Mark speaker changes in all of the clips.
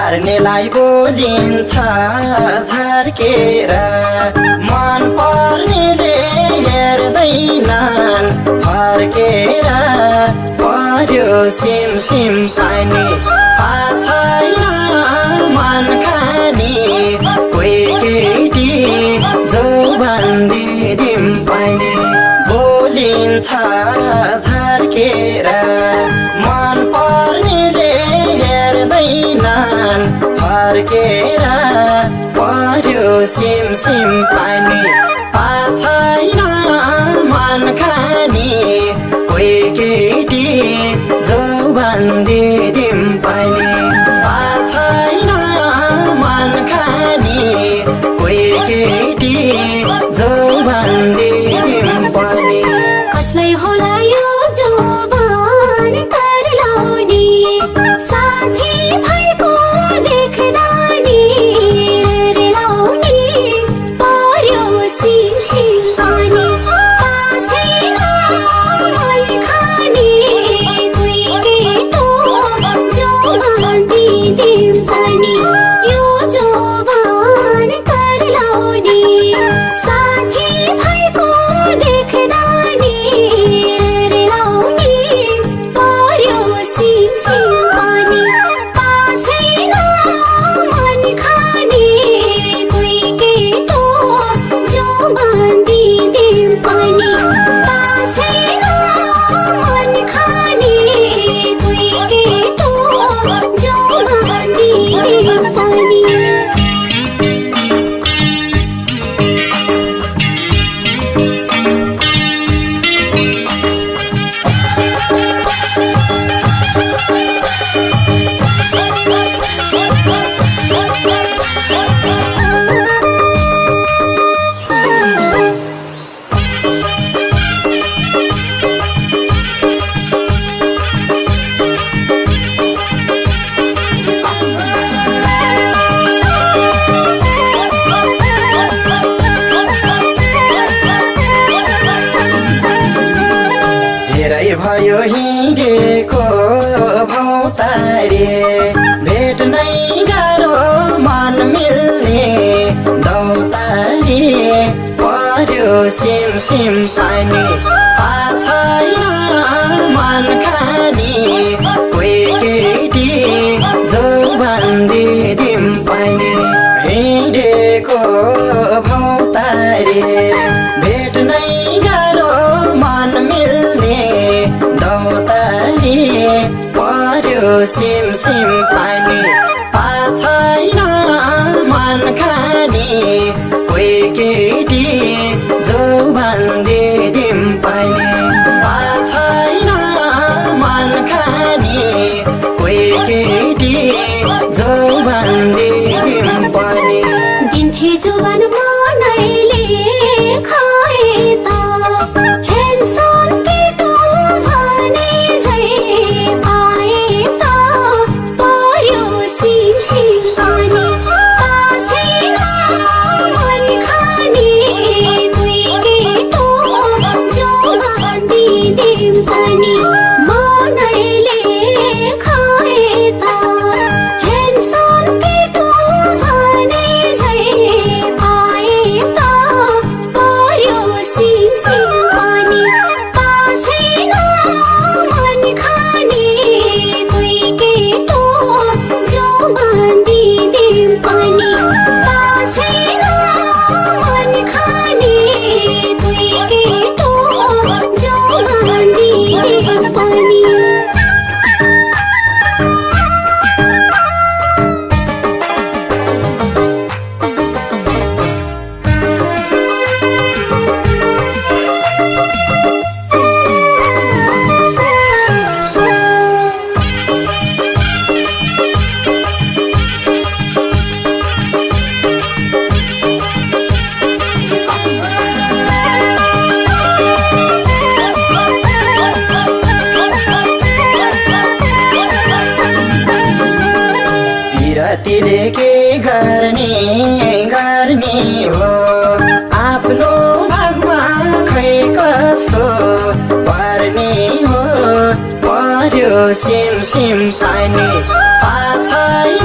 Speaker 1: पार्नेलाई बोलिन्छ झर्केर मन पर्नेले हेर्दैनन् फर्केर पर्यो सिमसिम पानी छैन मन खाने कोही केटी जौबन्दी दिम पानी बोलिन्छ झर्केर मन पर्नेले हेर्दैनन् फर्केर पर्यो सिमसिम पानी छैन मन खाने कोही केटी जौबन्दी दिम पानी छैन मन खाने कोही केटी जौबन्दी दिम पानी
Speaker 2: कसलाई होला यो जवान कर लाउने साथी भएको देख्दा नि लाउने पर्यो सिमसिम पानी छैन मन खाने कोही केटो जवान्दी दिम पानी यो जवान कर लाउने साथी भएको देख्दा
Speaker 1: भयो हिँडेको भौतारे भेट नै गाह्रो मन मिल्ने दौतारे पर्यो सिमसिम पानी छैन मन खाने कोही केटी जौबन्दी दिम पानी हिँडेको भौतारे भेट नै गाह्रो मन मिल्ने दौतारी पर्यो सिमसिम पानी छैन मन खाने कोही केटी जौबन्दी दिम पानी छैन मन खाने कोही केटी जौबन्दी दिम पानी
Speaker 2: दिन्थे जुबान मनैले खाए त हेन्सम केटो भने झै पाए त पर्यो सिमसिम पानी छैन मन खाने कोही केटो जौबन्दी दिम पानी मनैले खाए त हेन्सम केटो भने झै पाए त पर्यो सिमसिम पानी छैन मन खाने कोही केटो जौबन्दी दिम पानी छैन मन खाने कोही केटो जौबन्दी दिम पानी
Speaker 1: तिले के गर्ने हो आफ्नो भागमा खै कस्तो पर्ने हो पर्यो सिमसिम पानी छैन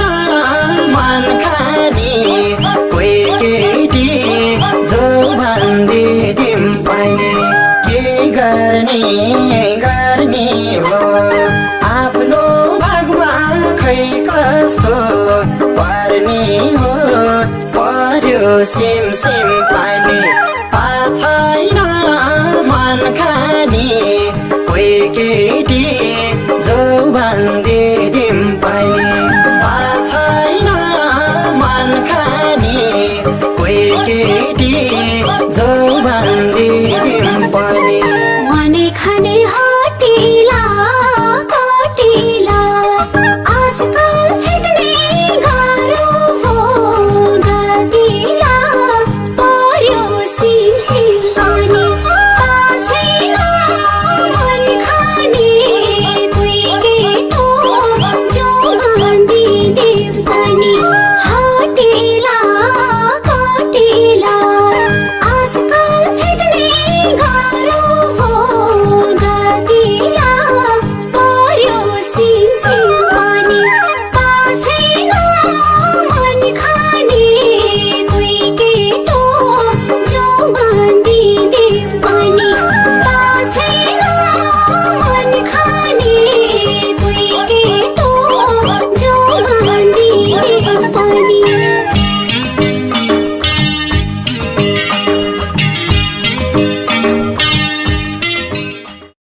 Speaker 1: गर्ने हो आफ्नो भागमा खै कस्तो पर्ने हो पर्यो सिम सिम पानी छैन मन खाने कोही केटी जो भन्दिदिम पानी छैन मन खाने कोही केटी